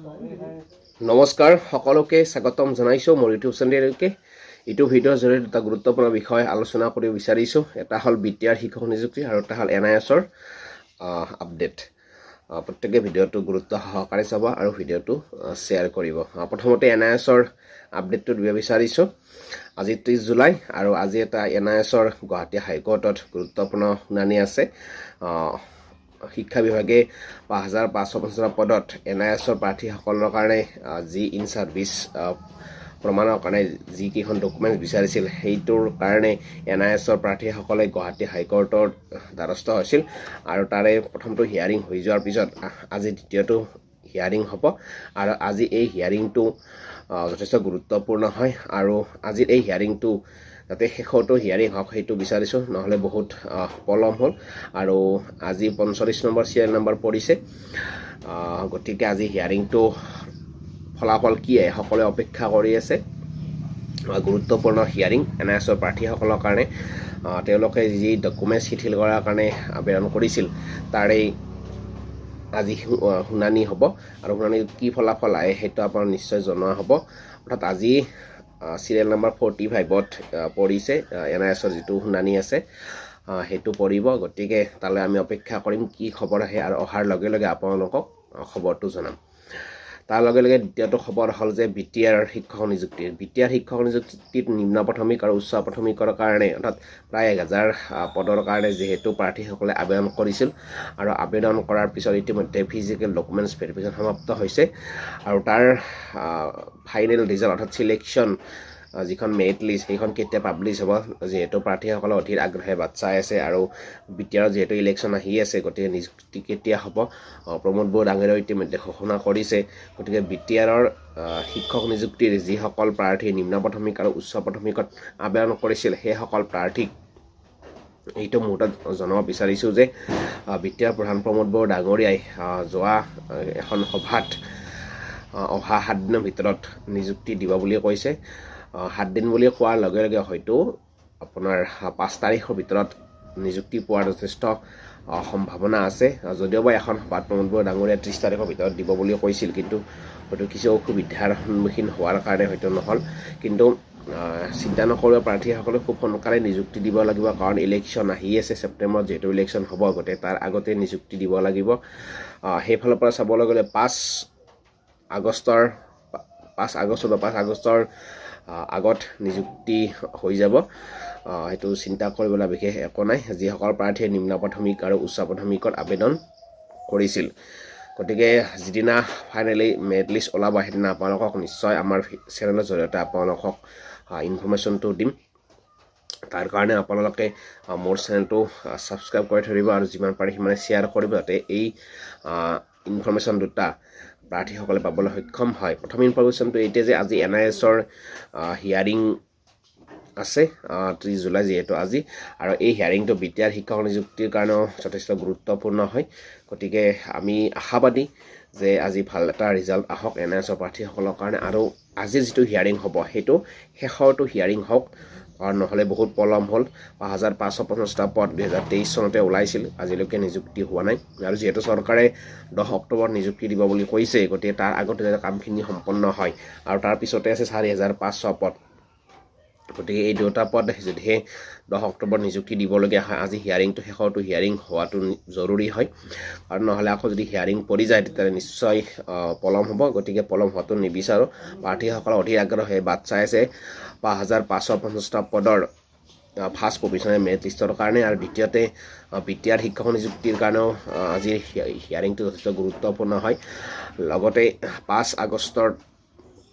নমস্কাৰ সকলোকে স্বাগতম জনাইছো মোৰ ইউটিউব চেনেললৈকে ইটো ভিডিঅ'ৰ জৰিয়তে এটা গুৰুত্বপূৰ্ণ বিষয় আলোচনা কৰিব বিচাৰিছো এটা হল বিটিআৰ শিক্ষক নিযুক্তি আৰু এটা হল এনআইএছৰ আপডেট প্ৰত্যেককে ভিডিঅ'টো গুৰুত্ব সহকাৰে চাব আৰু ভিডিঅ'টো শ্বেয়াৰ কৰিব প্ৰথমতে এনআইএছৰ আপডেটটো দিব বিচাৰিছো আজি 30 জুলাই আৰু আজি এটা এনআইএছৰ গুৱাহাটী হাইকোৰ্টত গুৰুত্বপূৰ্ণ শুনানি আছে শিক্ষা বিভাগে 5550 পদত এনআইএছৰ প্ৰাৰ্থীসকলৰ কাৰণে জি ইন সাৰ্ভিস প্ৰমাণৰ কাৰণে যি কিখন ডকুমেন্ট বিচাৰিছিল সেইটোৰ কাৰণে এনআইএছৰ প্ৰাৰ্থীসকলে গুৱাহাটী হাইকোৰ্টৰ দ্বাৰস্থ হৈছিল আৰু তাৰে প্ৰথমটো হিয়াৰিং হৈ যোৱাৰ পিছত আজি দ্বিতীয়টো হিয়াৰিং হ'ব আৰু আজি এই হিয়াৰিংটো যথেষ্ট গুৰুত্বপূৰ্ণ হয় আৰু আজি এই হিয়াৰিংটো যাতে শেষৰটো হিয়াৰিং হওক সেইটো বিচাৰিছো নহলে বহুত পলম হ'ল আৰু আজি 45 নম্বৰ সিৰিয়েল নম্বৰ পৰিছে গতিকে আজি হিয়াৰিংটো ফলাফল কি হয় সকলোৱে অপেক্ষা কৰি আছে গুৰুত্বপূৰ্ণ হিয়াৰিং এনআইএছৰ প্ৰাৰ্থীসকলৰ কাৰণে তেওঁলোকে যি ডকুমেন্ট শিথিল কৰাৰ কাৰণে আবেদন কৰিছিল তাৰে আজি শুনানি হ'ব আৰু শুনানি কি ফলাফল আহে সেইটো আপোনাক নিশ্চয় জনোৱা হ'ব অৰ্থাৎ আজি সিৰিয়েল নম্বৰ 45ত পৰিছে এনআইএছৰ যেটো শুনানি আছে হেতু পৰিব গতিকে তালে আমি অপেক্ষা কৰিম কি খবৰ আহে আৰু অহাৰ লগে লগে আপোনালোকক খবৰটো জনাম তাৰ লগে লগে দ্বিতীয়টো খবৰ হল যে বিটিআৰ শিক্ষক নিযুক্তিত নিম্ন প্ৰাথমিক আৰু উচ্চ প্ৰাথমিকৰ কাৰণে অৰ্থাৎ প্ৰায় 1000 পদৰ কাৰণে যেহেতু প্ৰাৰ্থীসকলে আবেদন কৰিছিল আৰু আবেদন কৰাৰ পিছত ইতিমধ্যে ফিজিক্যাল ডকুমেন্টছ ভেৰিফিকেশন সমাপ্ত হৈছে আৰু তাৰ ফাইনেল ৰিজাল্ট অৰ্থাৎ সিলেকশন যিখন মেৰিট লিষ্ট সেইখন কেতিয়া পাবলিশ হ'ব যেহেতু প্ৰাৰ্থীসকলে অধীৰ আগ্ৰহে বাট চাই আছে আৰু বিটিআৰ যেহেতু ইলেকশন আহি আছে গতিকে নিযুক্তি কেতিয়া হ'ব প্ৰমোদ বড়ো ডাঙৰীয়াই ইতিমধ্যে ঘোষণা কৰিছে গতিকে বিটিআৰৰ শিক্ষক নিযুক্তিৰ যিসকল প্ৰাৰ্থী নিম্ন প্ৰাথমিক আৰু উচ্চ প্ৰাথমিকত আবেদন কৰিছিল সেই সকল প্ৰাৰ্থীক এইটো মুহূৰ্তত জনাব বিচাৰিছো যে বিটিআৰ প্ৰধান প্ৰমোদ বড়ো ডাঙৰীয়াই যোৱা এখন সভাত অহা 7 দিনৰ ভিতৰত নিযুক্তি দিব বুলি কৈছে 7 দিন বুলি কোৱাৰ লগে লগে হয়তো আপোনাৰ 5 তাৰিখৰ ভিতৰত নিযুক্তি পোৱাৰ যথেষ্ট সম্ভাৱনা আছে যদিও বা এখন সভাত প্ৰমোদ বড়ো ডাঙৰীয়া 30 তাৰিখৰ ভিতৰত দিব বুলি কৈছিল কিন্তু হয়তো কিছু অসুবিধাৰ সন্মুখীন হোৱাৰ কাৰণে হয়তো নহল কিন্তু চিন্তা নকৰিব প্ৰাৰ্থীসকলে খুব সোনকালে নিযুক্তি দিব লাগিব কাৰণ ইলেকশন আহি আছে ছেপ্টেম্বৰত যেহেতু ইলেকশন হ'ব গতে তাৰ আগতে নিযুক্তি দিব লাগিব সেইফালৰ পৰা চাবলৈ গ'লে 5 আগষ্টৰ আগত নিযুক্তি হৈ যাব হেতু চিন্তা কৰিবলৈ বিশেষ একো নাই যিসকল প্ৰাৰ্থীয়ে নিম্ন প্ৰাথমিক আৰু উচ্চ প্ৰাথমিকত আবেদন কৰিছিল গতিকে যিদিনা ফাইনেলি মেৰিট লিষ্ট ওলাব সেইদিনা আপোনালোকক নিশ্চয় আমাৰ চেনেলৰ জৰিয়তে আপোনালোকক ইনফৰমেশ্যনটো দিম তাৰ কাৰণে আপোনালোকে মোৰ চেনেলটো সাবস্ক্ৰাইব কৰি থৈ দিব আৰু যিমান পাৰি সিমানে শ্বেয়াৰ কৰিব যাতে এই ইনফৰমেশ্যন দুটা প্ৰাৰ্থীসকলে পাবলৈ সক্ষম হয় প্ৰথম ইনফৰমেশ্যনটো এইটো যে আজি এনআইএছৰ হিয়াৰিং আছে 30 জুলাই যেহেতু আজি আৰু এই হিয়াৰিংটো বিটিআৰ শিক্ষক নিযুক্তিৰ কাৰণেও যথেষ্ট গুৰুত্বপূৰ্ণ হয় গতিকে আমি আশাবাদী যে আজি ভাল এটা ৰিজাল্ট আহক এনআইএছৰ প্ৰাৰ্থীসকলৰ কাৰণে আৰু আজি যেটো হিয়াৰিং হ'ব হেতু শেষৰটো হিয়াৰিং হওক কাৰণ নহলে বহুত পলম হ'ল 5550 পদ 2023 চনতে ওলাইছিল আজিলৈকে নিযুক্তি হোৱা নাই আৰু যেহেতু চৰকাৰে 10 অক্টোবৰ নিযুক্তি দিব বুলি কৈছে গতিকে তাৰ আগতে কামখিনি সম্পন্ন হয় আৰু তাৰ পিছতে আছে 4500 পদ গতিকে এই দুটা পদ যদি 10 অক্টোবৰ নিযুক্তি দিবলগীয়া হয় আজি হিয়াৰিংটো শেষৰটো হিয়াৰিং হোৱাটো জৰুৰী হয় আৰু নহলে আকৌ যদি হিয়াৰিং পৰি যায় তেতিয়া নিশ্চয় পলম হ'ব গতিকে পলম হোৱাটো নিবিচাৰো প্ৰাৰ্থীসকলে অধীৰ আগ্ৰহে বাট চাই আছে 5550 পদৰ ফাৰ্ষ্ট প্ৰভিজনেল মেৰিট লিষ্টৰ কাৰণে আৰু দ্বিতীয়তে বিটিআৰ শিক্ষক নিযুক্তিৰ কাৰণেও আজি হিয়াৰিংটো যথেষ্ট গুৰুত্বপূৰ্ণ হয় লগতে 5 আগষ্টৰ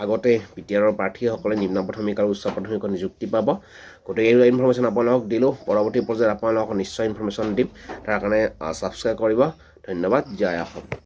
আগতে বিটিআৰৰ প্ৰাৰ্থীসকলে নিম্ন প্ৰাথমিক আৰু উচ্চ প্ৰাথমিকত নিযুক্তি পাব গতিকে এই ইনফৰমেশ্যন আপোনালোকক দিলো পৰৱৰ্তী পৰ্যায়ত আপোনালোকক নিশ্চয় ইনফৰমেশ্যন দিম তাৰ কাৰণে সাবস্ক্ৰাইব কৰিব ধন্যবাদ জয় অসম